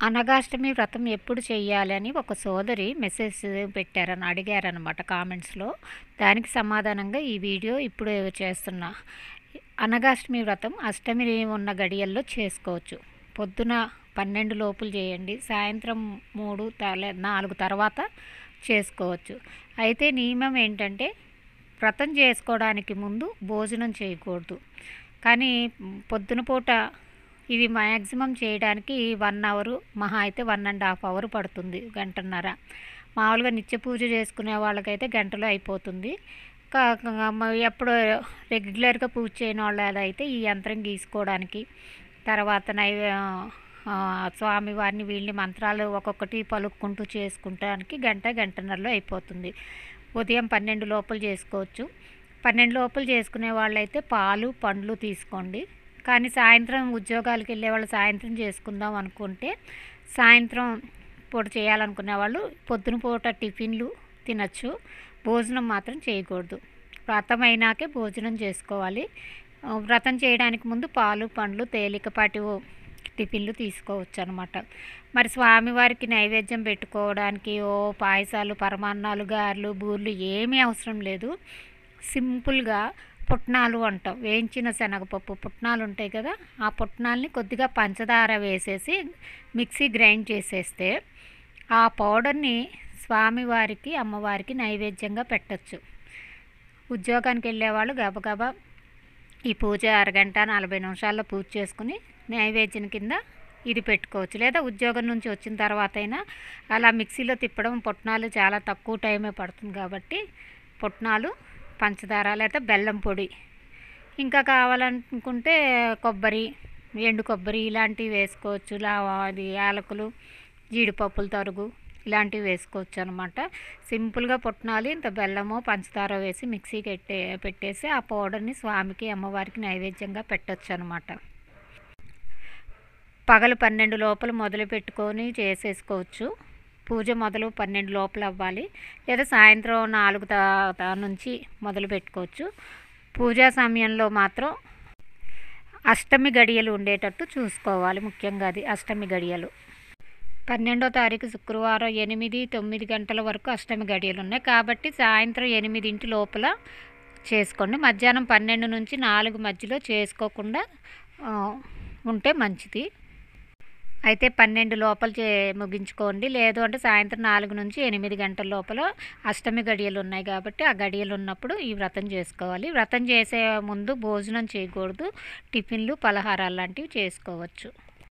అనగాష్టమి వ్రతం ఎప్పుడు చెయ్యాలి అని ఒక సోదరి మెసేజ్ అడిగారనమాట కామెంట్స్లో. దానికి సమాధానంగా ఈ వీడియో ఇప్పుడు చేస్తున్నా. అనగాష్టమి వ్రతం అష్టమి ఉన్న గడియల్లో చేసుకోవచ్చు. పొద్దున 12 లోపులు చేయండి, సాయంత్రం 4 తర్వాత చేసుకోవచ్చు. అయితే నియమం ఏంటంటే వ్రతం చేసుకోవడానికి ముందు భోజనం చేయకూడదు. కానీ పొద్దున పూట ఇది మ్యాక్సిమం చేయడానికి 1 అవరు, మహా అయితే 1.5 అవర్ పడుతుంది, గంటన్నర. మామూలుగా నిత్య పూజ చేసుకునే వాళ్ళకైతే గంటలో అయిపోతుంది. ఎప్పుడు రెగ్యులర్గా పూజ చేయని వాళ్ళైతే ఈ యంత్రం గీసుకోవడానికి, తర్వాత స్వామివారిని వీళ్ళని మంత్రాలు ఒక్కొక్కటి పలుక్కుంటూ చేసుకుంటానికి గంటన్నరలో అయిపోతుంది. ఉదయం 12 లోపల చేసుకోవచ్చు. 12 లోపల చేసుకునే వాళ్ళైతే పాలు పండ్లు తీసుకోండి. కానీ సాయంత్రం ఉద్యోగాలకు వెళ్ళే వాళ్ళు సాయంత్రం చేసుకుందాం అనుకుంటే, సాయంత్రం పూట చేయాలనుకునే వాళ్ళు పొద్దున పూట టిఫిన్లు తినచ్చు, భోజనం మాత్రం చేయకూడదు. వ్రతం అయినాకే భోజనం చేసుకోవాలి. వ్రతం చేయడానికి ముందు పాలు పండ్లు తేలికపాటి టిఫిన్లు తీసుకోవచ్చు అనమాట. మరి స్వామివారికి నైవేద్యం పెట్టుకోవడానికి పాయసాలు, పరమాన్నాలు, గారెలు, బూర్లు ఏమీ అవసరం లేదు. సింపుల్గా పుట్నాలు అంటాం, వేయించిన శనగపప్పు పుట్నాలు ఉంటాయి కదా, ఆ పుట్నాల్ని కొద్దిగా పంచదార వేసేసి మిక్సీ గ్రైండ్ చేసేస్తే ఆ పౌడర్ని స్వామివారికి అమ్మవారికి నైవేద్యంగా పెట్టచ్చు. ఉద్యోగానికి వెళ్ళేవాళ్ళు గబగబా ఈ పూజ అరగంట 40 నిమిషాల్లో పూజ చేసుకుని నైవేద్యం కింద ఇది పెట్టుకోవచ్చు. లేదా ఉద్యోగం నుంచి వచ్చిన తర్వాత అయినా అలా మిక్సీలో తిప్పడం, పుట్నాలు చాలా తక్కువ టైమే పడుతుంది కాబట్టి పుట్నాలు, పంచదార లేదా బెల్లం పొడి, ఇంకా కావాలనుకుంటే కొబ్బరి, ఎండు కొబ్బరి ఇలాంటివి వేసుకోవచ్చు. అది యాలకులు, జీడిపప్పుల తరుగు ఇలాంటివి వేసుకోవచ్చు అనమాట. సింపుల్గా పుట్నాలు ఇంత బెల్లము పంచదార వేసి మిక్సీకి పెట్టేసి ఆ పౌడర్ని స్వామికి అమ్మవారికి నైవేద్యంగా పెట్టచ్చు అనమాట. పగలు 12 లోపల మొదలు పెట్టుకొని చేసేసుకోవచ్చు. పూజ మొదలు 12 లోపల అవ్వాలి, లేదా సాయంత్రం 4 నుంచి మొదలు పెట్టుకోవచ్చు. పూజా సమయంలో మాత్రం అష్టమి గడియలు ఉండేటట్టు చూసుకోవాలి. ముఖ్యంగా అది అష్టమి గడియలు 12వ తారీఖు శుక్రవారం 8-9 గంటల వరకు అష్టమి గడియలు ఉన్నాయి కాబట్టి సాయంత్రం 8 లోపల చేసుకోండి. మధ్యాహ్నం 12 నుంచి 4 మధ్యలో చేసుకోకుండా ఉంటే మంచిది. అయితే 12 లోపల ముగించుకోండి. లేదు అంటే సాయంత్రం 4 నుంచి 8 గంటల లోపల అష్టమి గడియలు ఉన్నాయి కాబట్టి ఆ గడియలు ఉన్నప్పుడు ఈ వ్రతం చేసుకోవాలి. వ్రతం చేసే ముందు భోజనం చేయకూడదు, టిఫిన్లు పలహారాలు లాంటివి చేసుకోవచ్చు.